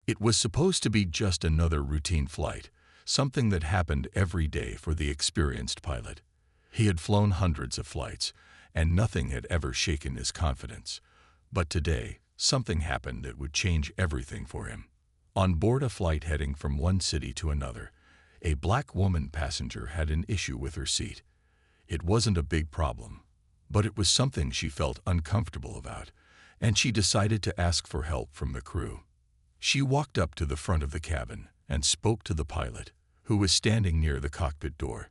It was supposed to be just another routine flight, something that happened every day for the experienced pilot. He had flown hundreds of flights, and nothing had ever shaken his confidence. But today, something happened that would change everything for him. On board a flight heading from one city to another, a black woman passenger had an issue with her seat. It wasn't a big problem, but it was something she felt uncomfortable about, and she decided to ask for help from the crew. She walked up to the front of the cabin and spoke to the pilot, who was standing near the cockpit door.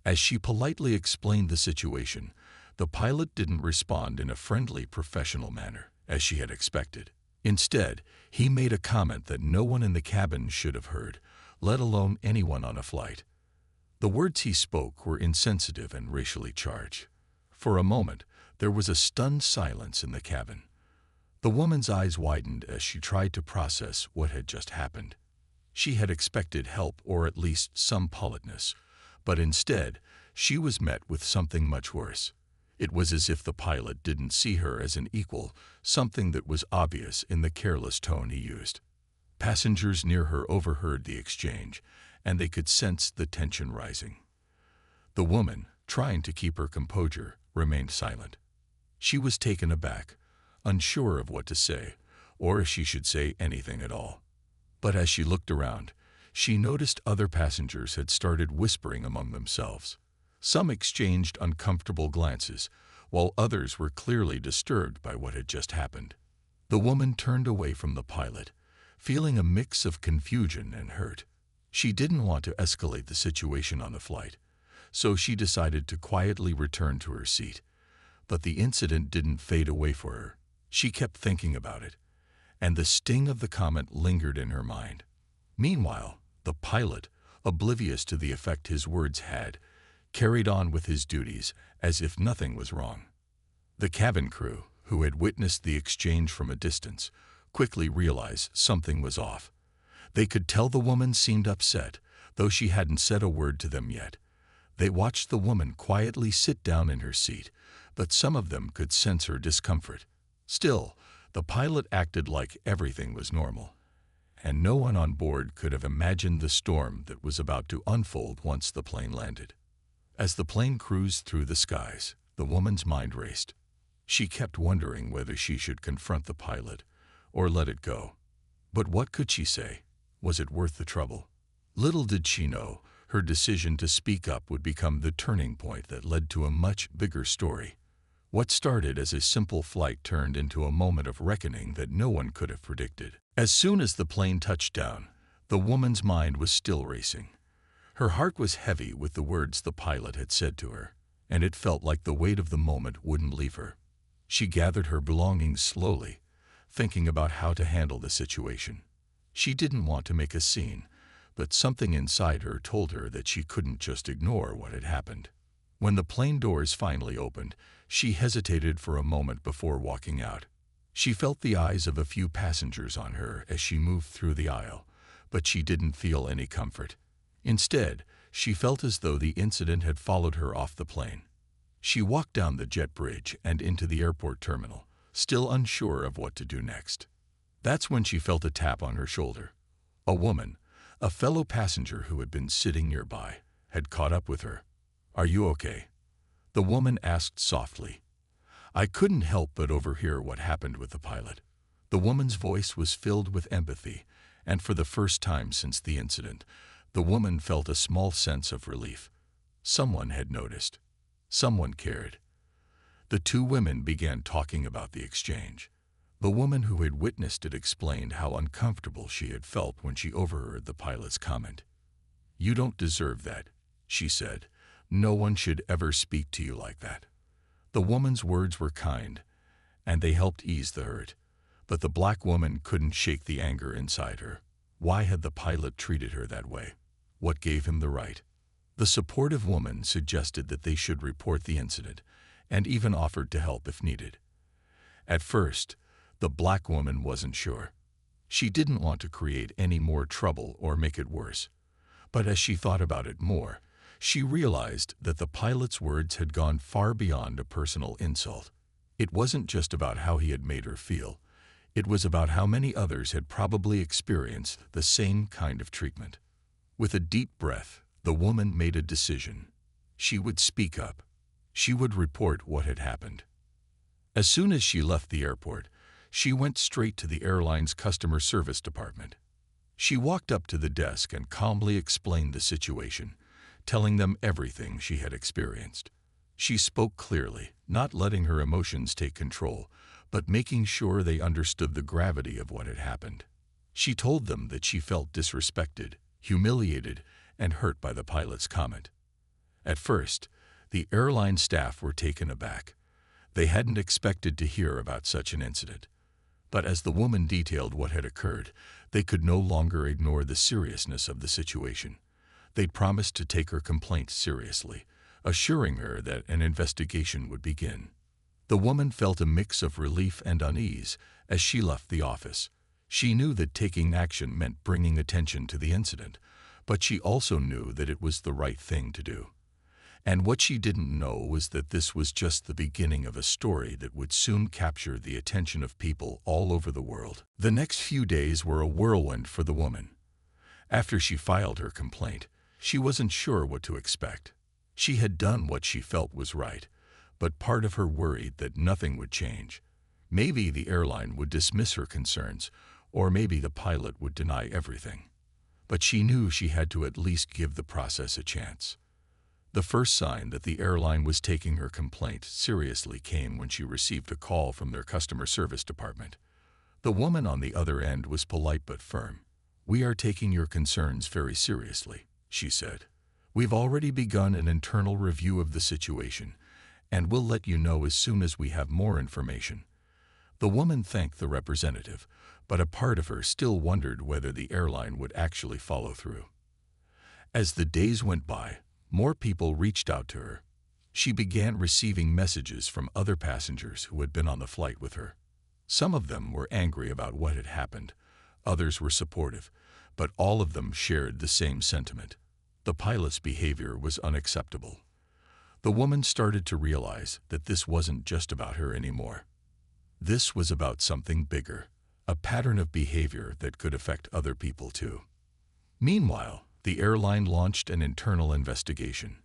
As she politely explained the situation, the pilot didn't respond in a friendly, professional manner, as she had expected. Instead, he made a comment that no one in the cabin should have heard, let alone anyone on a flight. The words he spoke were insensitive and racially charged. For a moment, there was a stunned silence in the cabin. The woman's eyes widened as she tried to process what had just happened. She had expected help or at least some politeness, but instead, she was met with something much worse. It was as if the pilot didn't see her as an equal, something that was obvious in the careless tone he used. Passengers near her overheard the exchange, and they could sense the tension rising. The woman, trying to keep her composure, remained silent. She was taken aback, unsure of what to say, or if she should say anything at all. But as she looked around, she noticed other passengers had started whispering among themselves. Some exchanged uncomfortable glances, while others were clearly disturbed by what had just happened. The woman turned away from the pilot, feeling a mix of confusion and hurt. She didn't want to escalate the situation on the flight, so she decided to quietly return to her seat. But the incident didn't fade away for her. She kept thinking about it, and the sting of the comment lingered in her mind. Meanwhile, the pilot, oblivious to the effect his words had, carried on with his duties as if nothing was wrong. The cabin crew, who had witnessed the exchange from a distance, quickly realized something was off. They could tell the woman seemed upset, though she hadn't said a word to them yet. They watched the woman quietly sit down in her seat, but some of them could sense her discomfort. Still, the pilot acted like everything was normal, and no one on board could have imagined the storm that was about to unfold once the plane landed. As the plane cruised through the skies, the woman's mind raced. She kept wondering whether she should confront the pilot or let it go. But what could she say? Was it worth the trouble? Little did she know, her decision to speak up would become the turning point that led to a much bigger story. What started as a simple flight turned into a moment of reckoning that no one could have predicted. As soon as the plane touched down, the woman's mind was still racing. Her heart was heavy with the words the pilot had said to her, and it felt like the weight of the moment wouldn't leave her. She gathered her belongings slowly, thinking about how to handle the situation. She didn't want to make a scene, but something inside her told her that she couldn't just ignore what had happened. When the plane doors finally opened, she hesitated for a moment before walking out. She felt the eyes of a few passengers on her as she moved through the aisle, but she didn't feel any comfort. Instead, she felt as though the incident had followed her off the plane. She walked down the jet bridge and into the airport terminal, still unsure of what to do next. That's when she felt a tap on her shoulder. A woman, a fellow passenger who had been sitting nearby, had caught up with her. "Are you okay?" the woman asked softly. "I couldn't help but overhear what happened with the pilot." The woman's voice was filled with empathy, and for the first time since the incident, the woman felt a small sense of relief. Someone had noticed. Someone cared. The two women began talking about the exchange. The woman who had witnessed it explained how uncomfortable she had felt when she overheard the pilot's comment. "You don't deserve that," she said. "No one should ever speak to you like that." The woman's words were kind, and they helped ease the hurt. But the black woman couldn't shake the anger inside her. Why had the pilot treated her that way? What gave him the right? The supportive woman suggested that they should report the incident, and even offered to help if needed. At first, the black woman wasn't sure. She didn't want to create any more trouble or make it worse. But as she thought about it more, she realized that the pilot's words had gone far beyond a personal insult. It wasn't just about how he had made her feel. It was about how many others had probably experienced the same kind of treatment. With a deep breath, the woman made a decision. She would speak up. She would report what had happened. As soon as she left the airport, she went straight to the airline's customer service department. She walked up to the desk and calmly explained the situation, telling them everything she had experienced. She spoke clearly, not letting her emotions take control, but making sure they understood the gravity of what had happened. She told them that she felt disrespected, humiliated, and hurt by the pilot's comment. At first, the airline staff were taken aback. They hadn't expected to hear about such an incident. But as the woman detailed what had occurred, they could no longer ignore the seriousness of the situation. They'd promised to take her complaint seriously, assuring her that an investigation would begin. The woman felt a mix of relief and unease as she left the office. She knew that taking action meant bringing attention to the incident, but she also knew that it was the right thing to do. And what she didn't know was that this was just the beginning of a story that would soon capture the attention of people all over the world. The next few days were a whirlwind for the woman. After she filed her complaint, she wasn't sure what to expect. She had done what she felt was right, but part of her worried that nothing would change. Maybe the airline would dismiss her concerns, or maybe the pilot would deny everything. But she knew she had to at least give the process a chance. The first sign that the airline was taking her complaint seriously came when she received a call from their customer service department. The woman on the other end was polite but firm. "We are taking your concerns very seriously," she said. "We've already begun an internal review of the situation, and we'll let you know as soon as we have more information." The woman thanked the representative, but a part of her still wondered whether the airline would actually follow through. As the days went by, more people reached out to her. She began receiving messages from other passengers who had been on the flight with her. Some of them were angry about what had happened. Others were supportive, but all of them shared the same sentiment. The pilot's behavior was unacceptable. The woman started to realize that this wasn't just about her anymore. This was about something bigger, a pattern of behavior that could affect other people too. Meanwhile, the airline launched an internal investigation.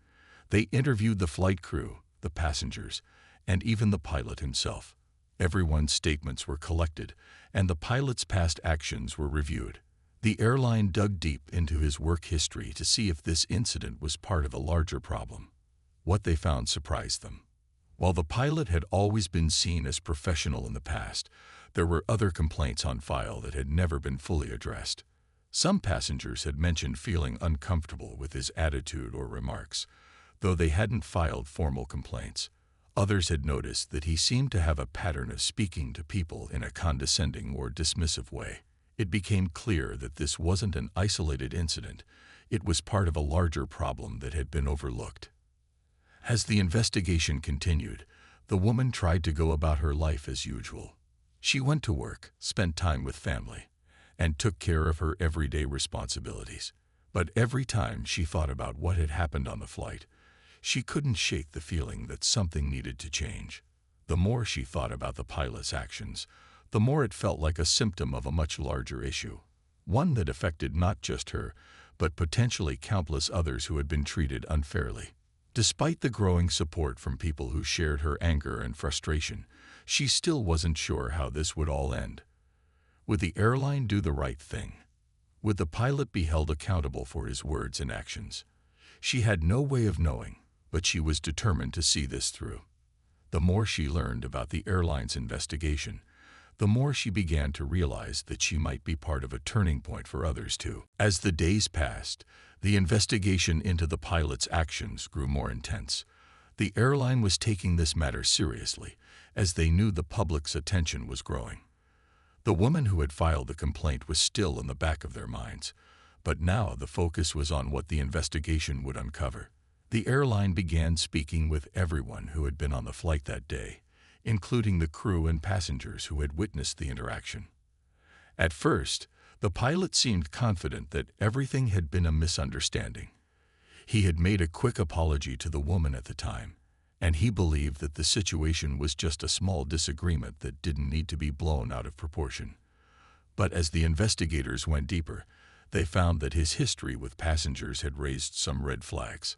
They interviewed the flight crew, the passengers, and even the pilot himself. Everyone's statements were collected, and the pilot's past actions were reviewed. The airline dug deep into his work history to see if this incident was part of a larger problem. What they found surprised them. While the pilot had always been seen as professional in the past, there were other complaints on file that had never been fully addressed. Some passengers had mentioned feeling uncomfortable with his attitude or remarks, though they hadn't filed formal complaints. Others had noticed that he seemed to have a pattern of speaking to people in a condescending or dismissive way. It became clear that this wasn't an isolated incident. It was part of a larger problem that had been overlooked. As the investigation continued, the woman tried to go about her life as usual. She went to work, spent time with family, and took care of her everyday responsibilities. But every time she thought about what had happened on the flight, she couldn't shake the feeling that something needed to change. The more she thought about the pilot's actions, the more it felt like a symptom of a much larger issue, one that affected not just her, but potentially countless others who had been treated unfairly. Despite the growing support from people who shared her anger and frustration, she still wasn't sure how this would all end. Would the airline do the right thing? Would the pilot be held accountable for his words and actions? She had no way of knowing, but she was determined to see this through. The more she learned about the airline's investigation, the more she began to realize that she might be part of a turning point for others too. As the days passed, the investigation into the pilot's actions grew more intense. The airline was taking this matter seriously, as they knew the public's attention was growing. The woman who had filed the complaint was still in the back of their minds, but now the focus was on what the investigation would uncover. The airline began speaking with everyone who had been on the flight that day, including the crew and passengers who had witnessed the interaction. At first, the pilot seemed confident that everything had been a misunderstanding. He had made a quick apology to the woman at the time, and he believed that the situation was just a small disagreement that didn't need to be blown out of proportion. But as the investigators went deeper, they found that his history with passengers had raised some red flags.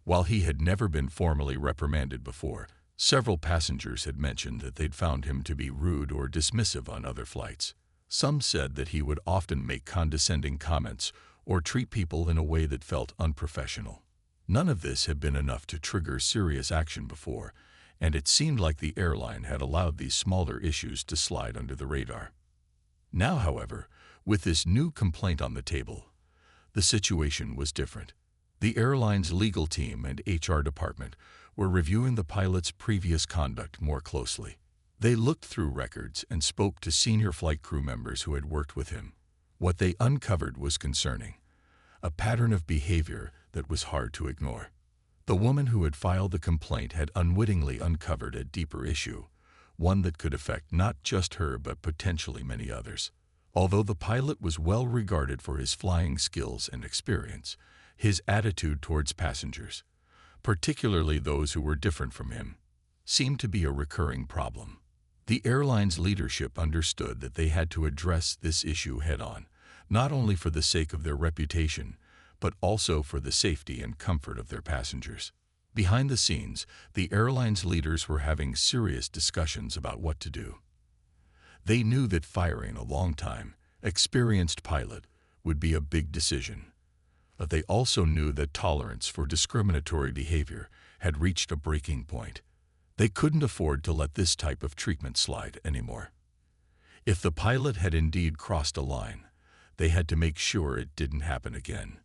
While he had never been formally reprimanded before, several passengers had mentioned that they'd found him to be rude or dismissive on other flights. Some said that he would often make condescending comments or treat people in a way that felt unprofessional. None of this had been enough to trigger serious action before, and it seemed like the airline had allowed these smaller issues to slide under the radar. Now, however, with this new complaint on the table, the situation was different. The airline's legal team and HR department were reviewing the pilot's previous conduct more closely. They looked through records and spoke to senior flight crew members who had worked with him. What they uncovered was concerning, a pattern of behavior that was hard to ignore. The woman who had filed the complaint had unwittingly uncovered a deeper issue, one that could affect not just her but potentially many others. Although the pilot was well regarded for his flying skills and experience, his attitude towards passengers, particularly those who were different from him, seemed to be a recurring problem. The airline's leadership understood that they had to address this issue head-on, not only for the sake of their reputation, but also for the safety and comfort of their passengers. Behind the scenes, the airline's leaders were having serious discussions about what to do. They knew that firing a long-time, experienced pilot would be a big decision, but they also knew that tolerance for discriminatory behavior had reached a breaking point. They couldn't afford to let this type of treatment slide anymore. If the pilot had indeed crossed a line, they had to make sure it didn't happen again.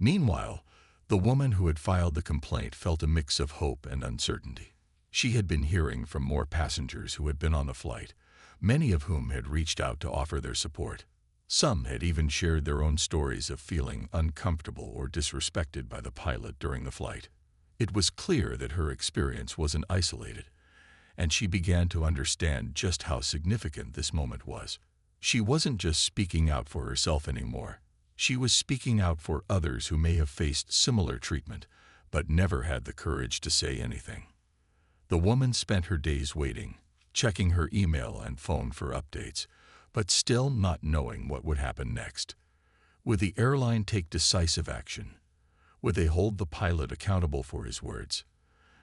Meanwhile, the woman who had filed the complaint felt a mix of hope and uncertainty. She had been hearing from more passengers who had been on the flight, many of whom had reached out to offer their support. Some had even shared their own stories of feeling uncomfortable or disrespected by the pilot during the flight. It was clear that her experience wasn't isolated, and she began to understand just how significant this moment was. She wasn't just speaking out for herself anymore. She was speaking out for others who may have faced similar treatment, but never had the courage to say anything. The woman spent her days waiting, checking her email and phone for updates, but still not knowing what would happen next. Would the airline take decisive action? Would they hold the pilot accountable for his words?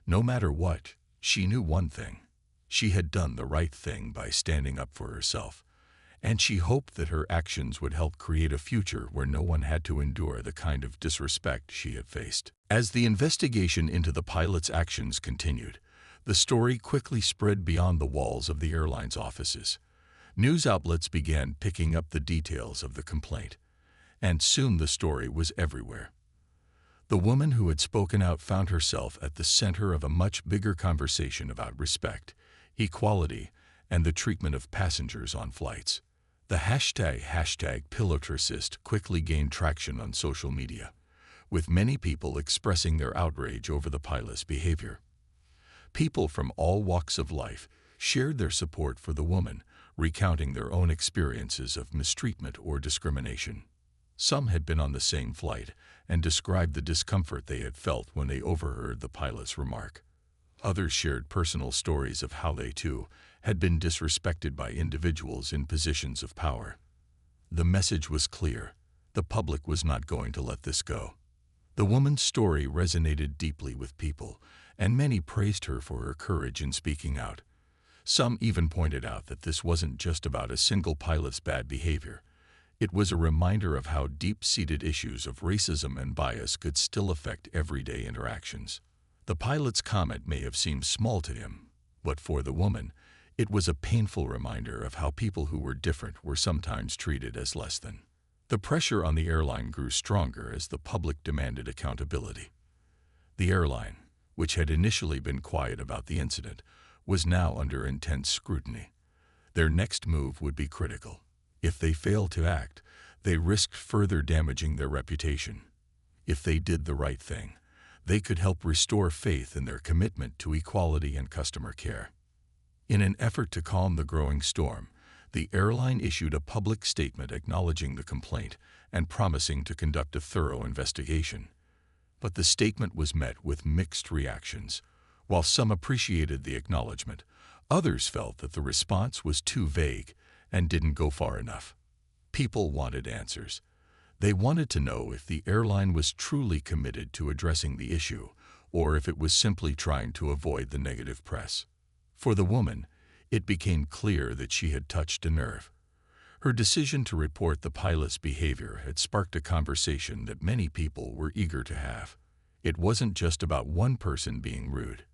No matter what, she knew one thing. She had done the right thing by standing up for herself, and she hoped that her actions would help create a future where no one had to endure the kind of disrespect she had faced. As the investigation into the pilot's actions continued, the story quickly spread beyond the walls of the airline's offices. News outlets began picking up the details of the complaint, and soon the story was everywhere. The woman who had spoken out found herself at the center of a much bigger conversation about respect, equality, and the treatment of passengers on flights. The hashtag #PilotRacist quickly gained traction on social media, with many people expressing their outrage over the pilot's behavior. People from all walks of life shared their support for the woman, recounting their own experiences of mistreatment or discrimination. Some had been on the same flight and described the discomfort they had felt when they overheard the pilot's remark. Others shared personal stories of how they, too, had been disrespected by individuals in positions of power. The message was clear. The public was not going to let this go. The woman's story resonated deeply with people, and many praised her for her courage in speaking out. Some even pointed out that this wasn't just about a single pilot's bad behavior. It was a reminder of how deep-seated issues of racism and bias could still affect everyday interactions. The pilot's comment may have seemed small to him, but for the woman, it was a painful reminder of how people who were different were sometimes treated as less than. The pressure on the airline grew stronger as the public demanded accountability. The airline, which had initially been quiet about the incident, was now under intense scrutiny. Their next move would be critical. If they failed to act, they risked further damaging their reputation. If they did the right thing, they could help restore faith in their commitment to equality and customer care. In an effort to calm the growing storm, the airline issued a public statement acknowledging the complaint and promising to conduct a thorough investigation. But the statement was met with mixed reactions. While some appreciated the acknowledgement, others felt that the response was too vague and didn't go far enough. People wanted answers. They wanted to know if the airline was truly committed to addressing the issue, or if it was simply trying to avoid the negative press. For the woman, it became clear that she had touched a nerve. Her decision to report the pilot's behavior had sparked a conversation that many people were eager to have. It wasn't just about one person being rude.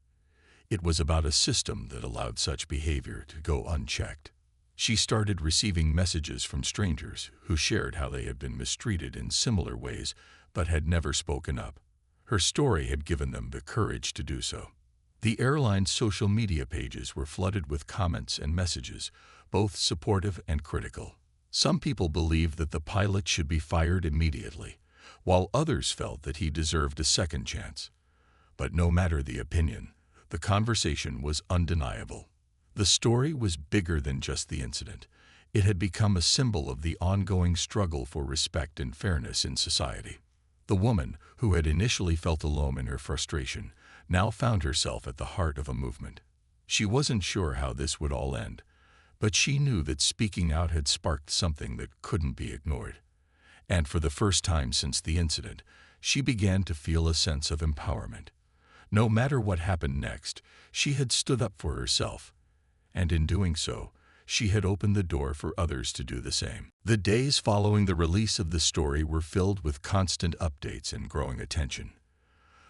It was about a system that allowed such behavior to go unchecked. She started receiving messages from strangers who shared how they had been mistreated in similar ways but had never spoken up. Her story had given them the courage to do so. The airline's social media pages were flooded with comments and messages, both supportive and critical. Some people believed that the pilot should be fired immediately, while others felt that he deserved a second chance. But no matter the opinion, the conversation was undeniable. The story was bigger than just the incident. It had become a symbol of the ongoing struggle for respect and fairness in society. The woman, who had initially felt alone in her frustration, now found herself at the heart of a movement. She wasn't sure how this would all end, but she knew that speaking out had sparked something that couldn't be ignored. And for the first time since the incident, she began to feel a sense of empowerment. No matter what happened next, she had stood up for herself, and in doing so, she had opened the door for others to do the same. The days following the release of the story were filled with constant updates and growing attention.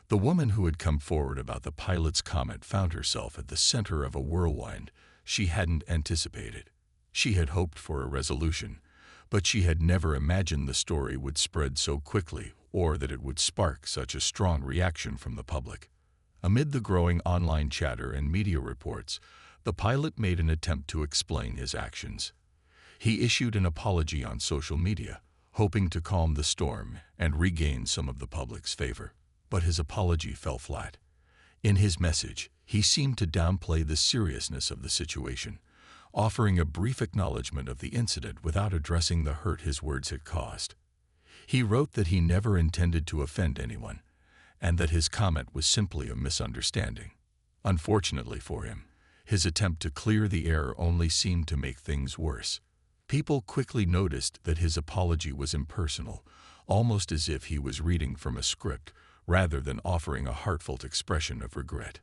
The woman who had come forward about the pilot's comment found herself at the center of a whirlwind she hadn't anticipated. She had hoped for a resolution, but she had never imagined the story would spread so quickly or that it would spark such a strong reaction from the public. Amid the growing online chatter and media reports, the pilot made an attempt to explain his actions. He issued an apology on social media, hoping to calm the storm and regain some of the public's favor. But his apology fell flat. In his message, he seemed to downplay the seriousness of the situation, offering a brief acknowledgement of the incident without addressing the hurt his words had caused. He wrote that he never intended to offend anyone, and that his comment was simply a misunderstanding. Unfortunately for him, his attempt to clear the air only seemed to make things worse. People quickly noticed that his apology was impersonal, almost as if he was reading from a script rather than offering a heartfelt expression of regret.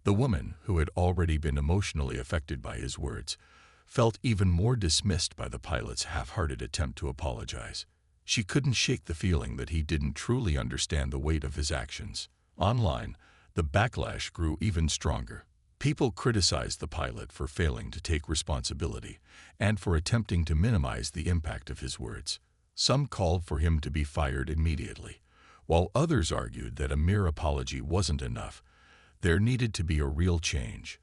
The woman, who had already been emotionally affected by his words, felt even more dismissed by the pilot's half-hearted attempt to apologize. She couldn't shake the feeling that he didn't truly understand the weight of his actions. Online, the backlash grew even stronger. People criticized the pilot for failing to take responsibility and for attempting to minimize the impact of his words. Some called for him to be fired immediately, while others argued that a mere apology wasn't enough. There needed to be a real change.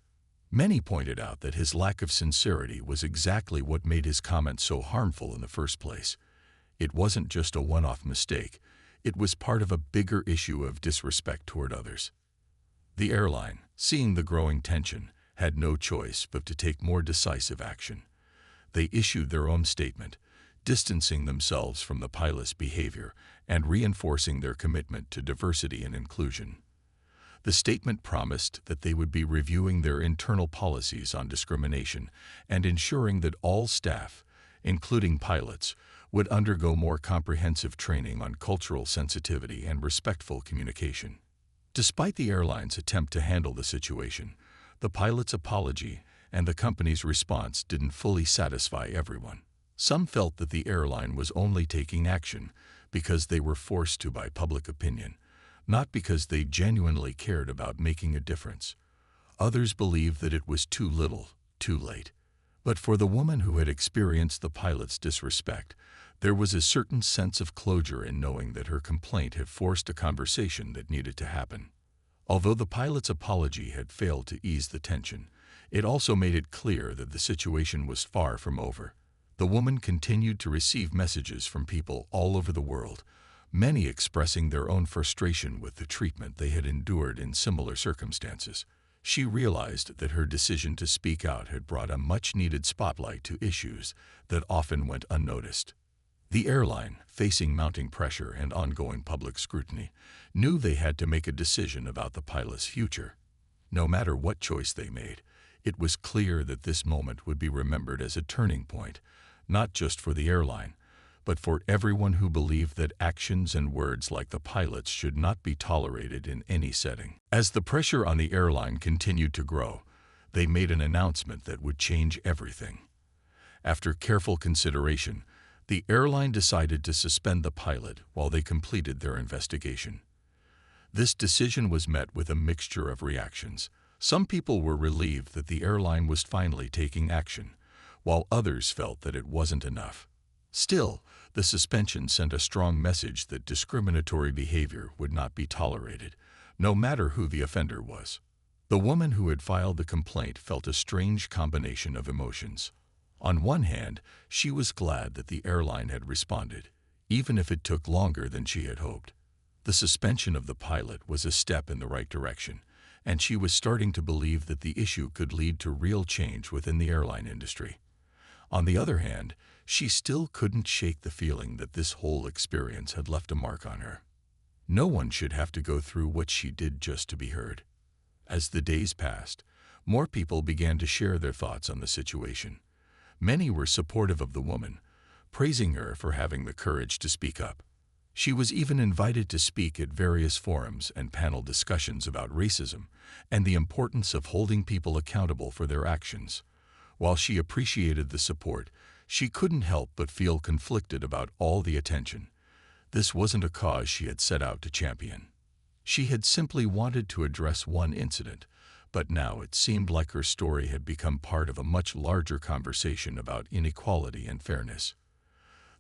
Many pointed out that his lack of sincerity was exactly what made his comments so harmful in the first place. It wasn't just a one-off mistake. It was part of a bigger issue of disrespect toward others. The airline, seeing the growing tension, had no choice but to take more decisive action. They issued their own statement, distancing themselves from the pilot's behavior and reinforcing their commitment to diversity and inclusion. The statement promised that they would be reviewing their internal policies on discrimination and ensuring that all staff, including pilots, would undergo more comprehensive training on cultural sensitivity and respectful communication. Despite the airline's attempt to handle the situation, the pilot's apology and the company's response didn't fully satisfy everyone. Some felt that the airline was only taking action because they were forced to by public opinion, not because they genuinely cared about making a difference. Others believed that it was too little, too late. But for the woman who had experienced the pilot's disrespect, there was a certain sense of closure in knowing that her complaint had forced a conversation that needed to happen. Although the pilot's apology had failed to ease the tension, it also made it clear that the situation was far from over. The woman continued to receive messages from people all over the world, many expressing their own frustration with the treatment they had endured in similar circumstances. She realized that her decision to speak out had brought a much-needed spotlight to issues that often went unnoticed. The airline, facing mounting pressure and ongoing public scrutiny, knew they had to make a decision about the pilot's future. No matter what choice they made, it was clear that this moment would be remembered as a turning point, not just for the airline, but for everyone who believed that actions and words like the pilot's should not be tolerated in any setting. As the pressure on the airline continued to grow, they made an announcement that would change everything. After careful consideration, the airline decided to suspend the pilot while they completed their investigation. This decision was met with a mixture of reactions. Some people were relieved that the airline was finally taking action, while others felt that it wasn't enough. Still, the suspension sent a strong message that discriminatory behavior would not be tolerated, no matter who the offender was. The woman who had filed the complaint felt a strange combination of emotions. On one hand, she was glad that the airline had responded, even if it took longer than she had hoped. The suspension of the pilot was a step in the right direction, and she was starting to believe that the issue could lead to real change within the airline industry. On the other hand, she still couldn't shake the feeling that this whole experience had left a mark on her. No one should have to go through what she did just to be heard. As the days passed, more people began to share their thoughts on the situation. Many were supportive of the woman, praising her for having the courage to speak up. She was even invited to speak at various forums and panel discussions about racism and the importance of holding people accountable for their actions. While she appreciated the support, she couldn't help but feel conflicted about all the attention. This wasn't a cause she had set out to champion. She had simply wanted to address one incident, but now it seemed like her story had become part of a much larger conversation about inequality and fairness.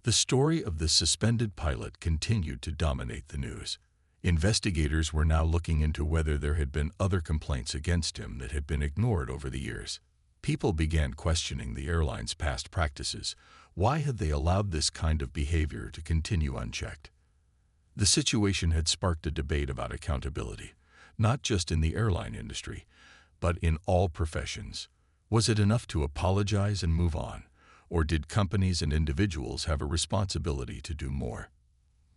The story of the suspended pilot continued to dominate the news. Investigators were now looking into whether there had been other complaints against him that had been ignored over the years. People began questioning the airline's past practices. Why had they allowed this kind of behavior to continue unchecked? The situation had sparked a debate about accountability, not just in the airline industry, but in all professions. Was it enough to apologize and move on, or did companies and individuals have a responsibility to do more?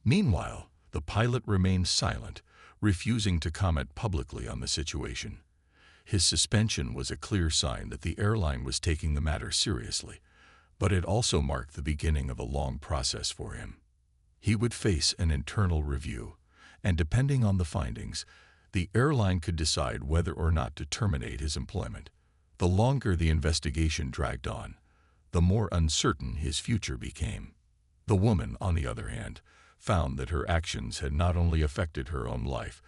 Meanwhile, the pilot remained silent, refusing to comment publicly on the situation. His suspension was a clear sign that the airline was taking the matter seriously, but it also marked the beginning of a long process for him. He would face an internal review, and depending on the findings, the airline could decide whether or not to terminate his employment. The longer the investigation dragged on, the more uncertain his future became. The woman, on the other hand, found that her actions had not only affected her own life,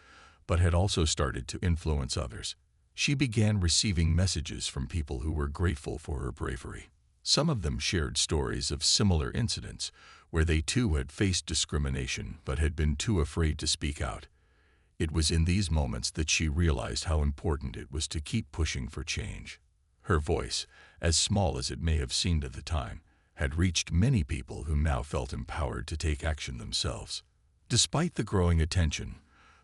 but had also started to influence others. She began receiving messages from people who were grateful for her bravery. Some of them shared stories of similar incidents where they too had faced discrimination but had been too afraid to speak out. It was in these moments that she realized how important it was to keep pushing for change. Her voice, as small as it may have seemed at the time, had reached many people who now felt empowered to take action themselves. Despite the growing attention,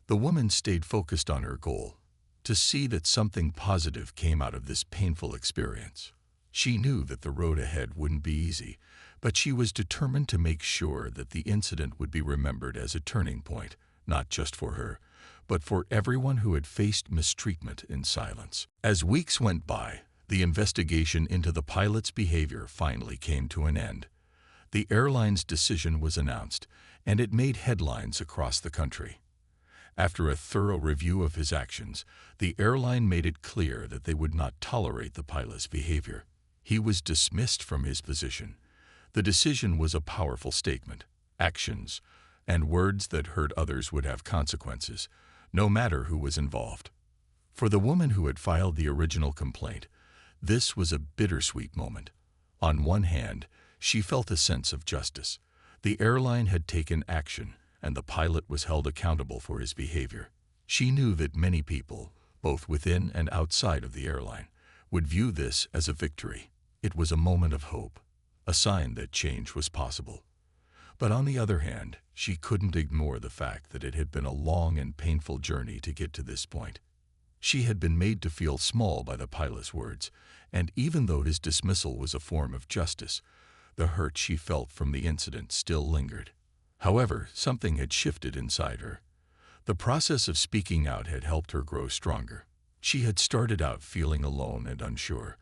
the woman stayed focused on her goal, to see that something positive came out of this painful experience. She knew that the road ahead wouldn't be easy, but she was determined to make sure that the incident would be remembered as a turning point, not just for her, but for everyone who had faced mistreatment in silence. As weeks went by, the investigation into the pilot's behavior finally came to an end. The airline's decision was announced, and it made headlines across the country. After a thorough review of his actions, the airline made it clear that they would not tolerate the pilot's behavior. He was dismissed from his position. The decision was a powerful statement. Actions and words that hurt others would have consequences, no matter who was involved. For the woman who had filed the original complaint, this was a bittersweet moment. On one hand, she felt a sense of justice. The airline had taken action, and the pilot was held accountable for his behavior. She knew that many people, both within and outside of the airline, would view this as a victory. It was a moment of hope, a sign that change was possible. But on the other hand, she couldn't ignore the fact that it had been a long and painful journey to get to this point. She had been made to feel small by the pilot's words, and even though his dismissal was a form of justice, the hurt she felt from the incident still lingered. However, something had shifted inside her. The process of speaking out had helped her grow stronger. She had started out feeling alone and unsure,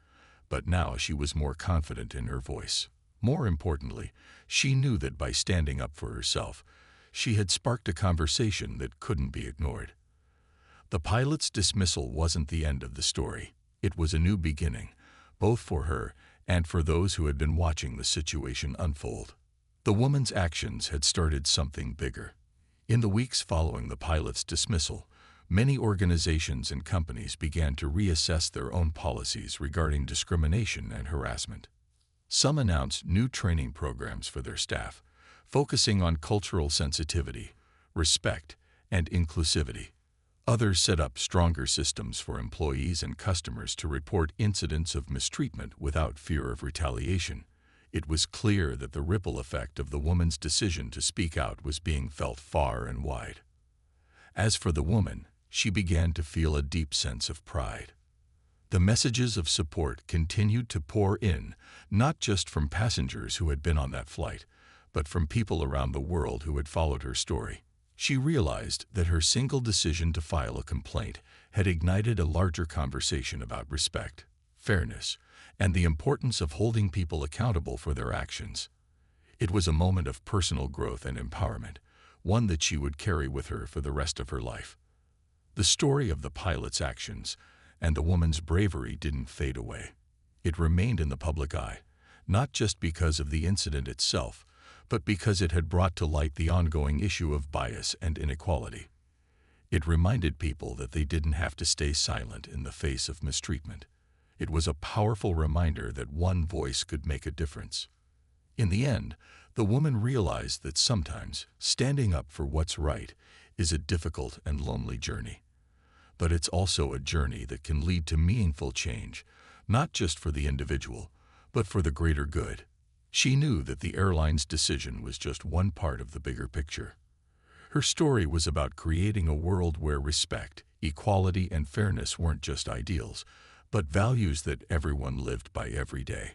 but now she was more confident in her voice. More importantly, she knew that by standing up for herself, she had sparked a conversation that couldn't be ignored. The pilot's dismissal wasn't the end of the story. It was a new beginning, both for her and for those who had been watching the situation unfold. The woman's actions had started something bigger. In the weeks following the pilot's dismissal, many organizations and companies began to reassess their own policies regarding discrimination and harassment. Some announced new training programs for their staff, focusing on cultural sensitivity, respect, and inclusivity. Others set up stronger systems for employees and customers to report incidents of mistreatment without fear of retaliation. It was clear that the ripple effect of the woman's decision to speak out was being felt far and wide. As for the woman, she began to feel a deep sense of pride. The messages of support continued to pour in, not just from passengers who had been on that flight, but from people around the world who had followed her story. She realized that her single decision to file a complaint had ignited a larger conversation about respect, fairness, and the importance of holding people accountable for their actions. It was a moment of personal growth and empowerment, one that she would carry with her for the rest of her life. The story of the pilot's actions and the woman's bravery didn't fade away. It remained in the public eye, not just because of the incident itself, but because it had brought to light the ongoing issue of bias and inequality. It reminded people that they didn't have to stay silent in the face of mistreatment. It was a powerful reminder that one voice could make a difference. In the end, the woman realized that sometimes standing up for what's right is a difficult and lonely journey. But it's also a journey that can lead to meaningful change, not just for the individual, but for the greater good. She knew that the airline's decision was just one part of the bigger picture. Her story was about creating a world where respect, equality, and fairness weren't just ideals, but values that everyone lived by every day.